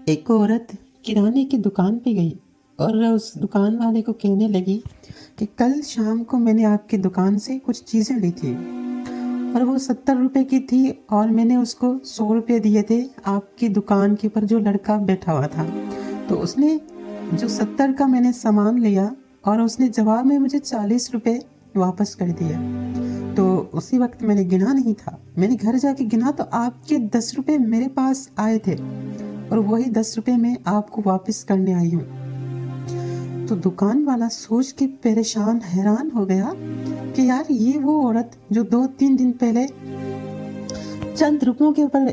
ایک عورت کرانے کی دکان پہ گئی اور اس دکان والے کو کہنے لگی کہ کل شام کو میں نے آپ کی دکان سے کچھ چیزیں لی تھی اور وہ 70 روپے کی تھی اور میں نے اس کو 100 روپے دیے تھے آپ کی دکان کے پر جو لڑکا بیٹھا ہوا تھا. تو اس نے جو 70 کا میں نے سامان لیا اور اس نے جواب میں مجھے 40 روپے واپس کر دیا. تو اسی وقت میں نے گنا نہیں تھا, میں نے گھر جا کے گنا تو آپ کے 10 روپے میرے پاس آئے تھے اور وہی 10 روپے میں آپ کو واپس کرنے آئی ہوں. تو دکان والا سوچ کے پریشان حیران ہو گیا کہ یار یہ وہ عورت جو 2-3 دن پہلے چند روپوں کے اوپر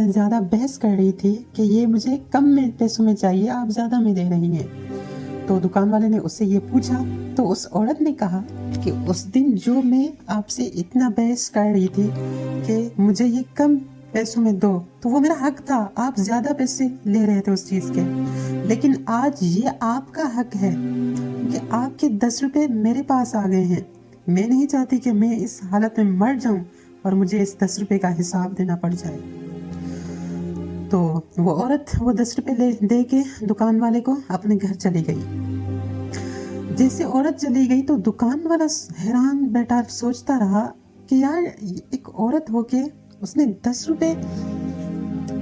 زیادہ بحث کر رہی تھی کہ یہ مجھے کم میں پیسوں میں چاہیے, آپ زیادہ میں دے رہی ہیں. تو دکان والے نے اس سے یہ پوچھا تو اس عورت نے کہا کہ اس دن جو میں آپ سے اتنا بحث کر رہی تھی کہ مجھے یہ کم پیسوں میں دو تو وہ میرا حق تھا, آپ زیادہ پیسے لے رہے تھے اس چیز کے, لیکن آج یہ آپ کا حق ہے کہ آپ کے 10 روپے میرے پاس آ گئے ہیں. میں نہیں چاہتی کہ میں اس حالت میں مر جاؤں اور مجھے اس 10 روپے کا حساب دینا پڑ جائے. تو وہ عورت وہ 10 روپے دے کے دکان والے کو اپنے گھر چلی گئی. جیسے عورت چلی گئی تو دکان والا حیران بیٹھا سوچتا رہا کہ یار ایک عورت ہو کے اس نے 10 روپے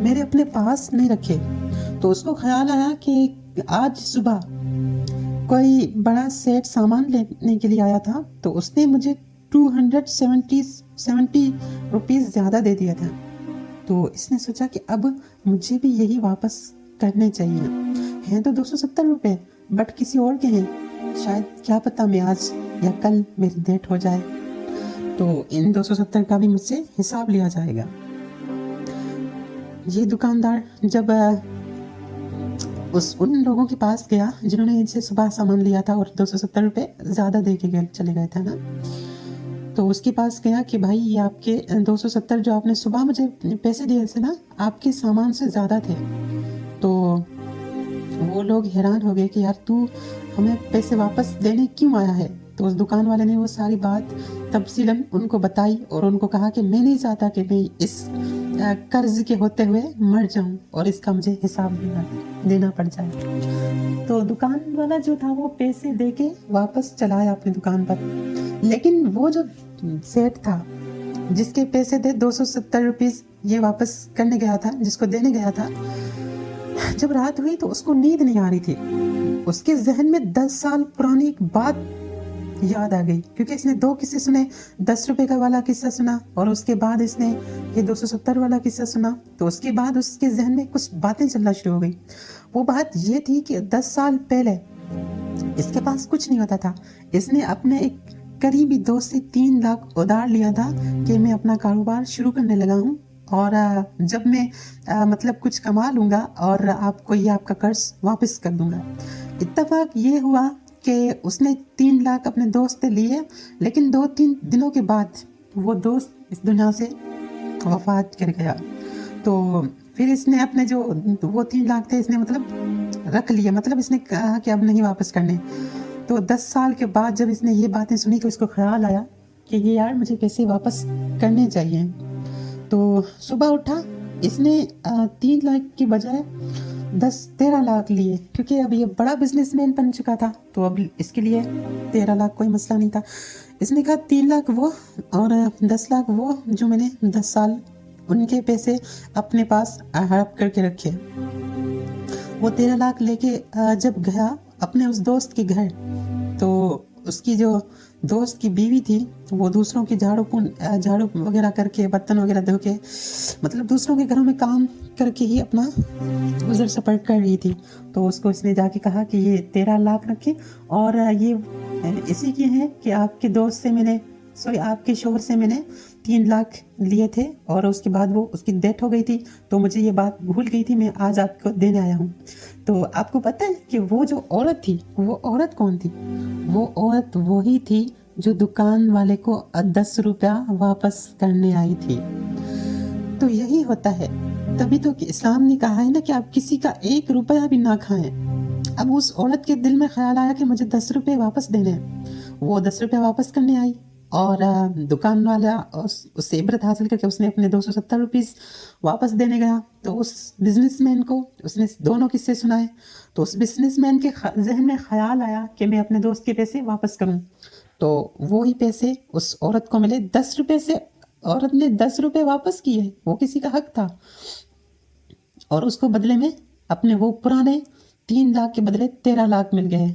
میرے اپنے پاس نہیں رکھے. تو اس کو خیال آیا کہ آج صبح کوئی بڑا سیٹ سامان لینے کے لیے آیا تھا تو اس نے مجھے 270 روپیز زیادہ دے دیا تھا. تو اس نے سوچا کہ اب مجھے بھی یہی واپس کرنے چاہیے. ہیں تو 270 روپے بٹ کسی اور کے ہیں, شاید کیا پتہ میں آج یا کل میری ڈیٹ ہو جائے تو ان 270 کا بھی مجھ سے حساب لیا جائے گا. یہ دکاندار جب ان لوگوں کے پاس گیا جنہوں نے ان سے صبح سامان لیا تھا اور 270 روپے زیادہ دے کے چلے گئے تھے نا, تو اس کے پاس گیا کہ بھائی یہ آپ کے 270 جو آپ نے صبح مجھے پیسے دیے تھے نا, آپ کے سامان سے زیادہ تھے. تو وہ لوگ حیران ہو گئے کہ یار تو ہمیں پیسے واپس دینے کیوں آیا ہے. تو اس دکان والے نے وہ ساری بات تفصیلاً ان کو بتائی اور ان کو کہا کہ میں نہیں چاہتا کہ میں اس قرض کے ہوتے ہوئے مر جاؤں اور اس کا مجھے حساب دینا پڑ جائے. تو دکان والا جو تھا وہ پیسے دے کے واپس چلا آیا اپنی دکان پر, لیکن وہ جو سیٹ تھا جس کے پیسے تھے 270 روپیز یہ واپس کرنے گیا تھا, جس کو دینے گیا تھا, جب رات ہوئی تو اس کو نیند نہیں آ رہی تھی. اس کے ذہن میں 10 سال پرانی ایک بات یاد آ گئی کیونکہ اس نے 2 قصے سنے, 10 روپے کا والا قصہ سنا اور اس کے بعد اس نے یہ 270 والا قصہ سنا. تو اس کے بعد اس کے ذہن میں کچھ باتیں چلنا شروع ہو گئی. وہ بات یہ تھی کہ 10 سال پہلے اس کے پاس کچھ نہیں ہوتا تھا. اس نے اپنے ایک قریبی دوست سے 3 لاکھ ادھار لیا تھا کہ میں اپنا کاروبار شروع کرنے لگا ہوں اور جب میں مطلب کچھ کما لوں گا اور آپ کو یہ آپ کا قرض واپس کر دوں گا. اتفاق یہ ہوا کہ اس نے 3 لاکھ اپنے دوست سے لیے, لیکن 2-3 دنوں کے بعد وہ دوست اس دنیا سے وفات کر گیا. تو پھر اس نے اپنے جو وہ 3 لاکھ تھے اس نے مطلب رکھ لیے, مطلب اس نے کہا کہ اب نہیں واپس کرنے. تو 10 سال کے بعد جب اس نے یہ باتیں سنی تو اس کو خیال آیا کہ یہ یار مجھے پیسے واپس کرنے چاہیے. تو صبح اٹھا, اس نے 3 لاکھ کی بجائے 13 لاکھ لیے کیونکہ اب یہ بڑا بزنس مین بن چکا تھا تو اب اس کے لیے 13 لاکھ کوئی مسئلہ نہیں تھا. اس نے کہا 3 لاکھ وہ اور 10 لاکھ وہ جو میں نے 10 سال ان کے پیسے اپنے پاس ہڑپ کر کے رکھے. وہ 13 لاکھ لے کے جب گیا اپنے اس دوست کے گھر تو اس کی جو دوست کی بیوی تھی وہ دوسروں کی جھاڑو وغیرہ کر کے برتن وغیرہ دھو کے مطلب دوسروں کے گھروں میں کام کر کے ہی اپنا گزر سفر کر رہی تھی. تو اس کو اس نے جا کے کہا کہ یہ 13 لاکھ رکھے اور یہ اسی کی ہے کہ آپ کے دوست سے میں نے آپ کے شوہر سے میں نے 3 لاکھ لیے تھے اور اس کے بعد وہ اس کی ڈیتھ ہو گئی تھی تو مجھے یہ بات بھول گئی تھی, میں آج آپ کو دینے آیا ہوں. تو آپ کو پتہ ہے کہ وہ جو عورت تھی وہ عورت کون تھی؟ وہ عورت وہی تھی جو دکان والے کو 10 روپیہ واپس کرنے آئی تھی. تو یہی ہوتا ہے, تبھی تو کہ اسلام نے کہا ہے نا کہ آپ کسی کا 1 روپیہ بھی نہ کھائیں. اب اس عورت کے دل میں خیال آیا کہ مجھے 10 روپے واپس دینے ہیں, وہ 10 روپے واپس کرنے آئی اور دکان والا اس سے عبرت حاصل کر کے اس نے اپنے 270 روپیز واپس دینے گیا. تو اس بزنس مین کو اس نے دونوں قصے سنائے. تو اس بزنس مین کے ذہن میں خیال آیا کہ میں اپنے دوست کے پیسے واپس کروں. تو وہی پیسے اس عورت کو ملے 10 روپے سے. عورت نے 10 روپے واپس کیے، وہ کسی کا حق تھا، اور اس کو بدلے میں اپنے وہ پرانے 3 لاکھ کے بدلے 13 لاکھ مل گئے.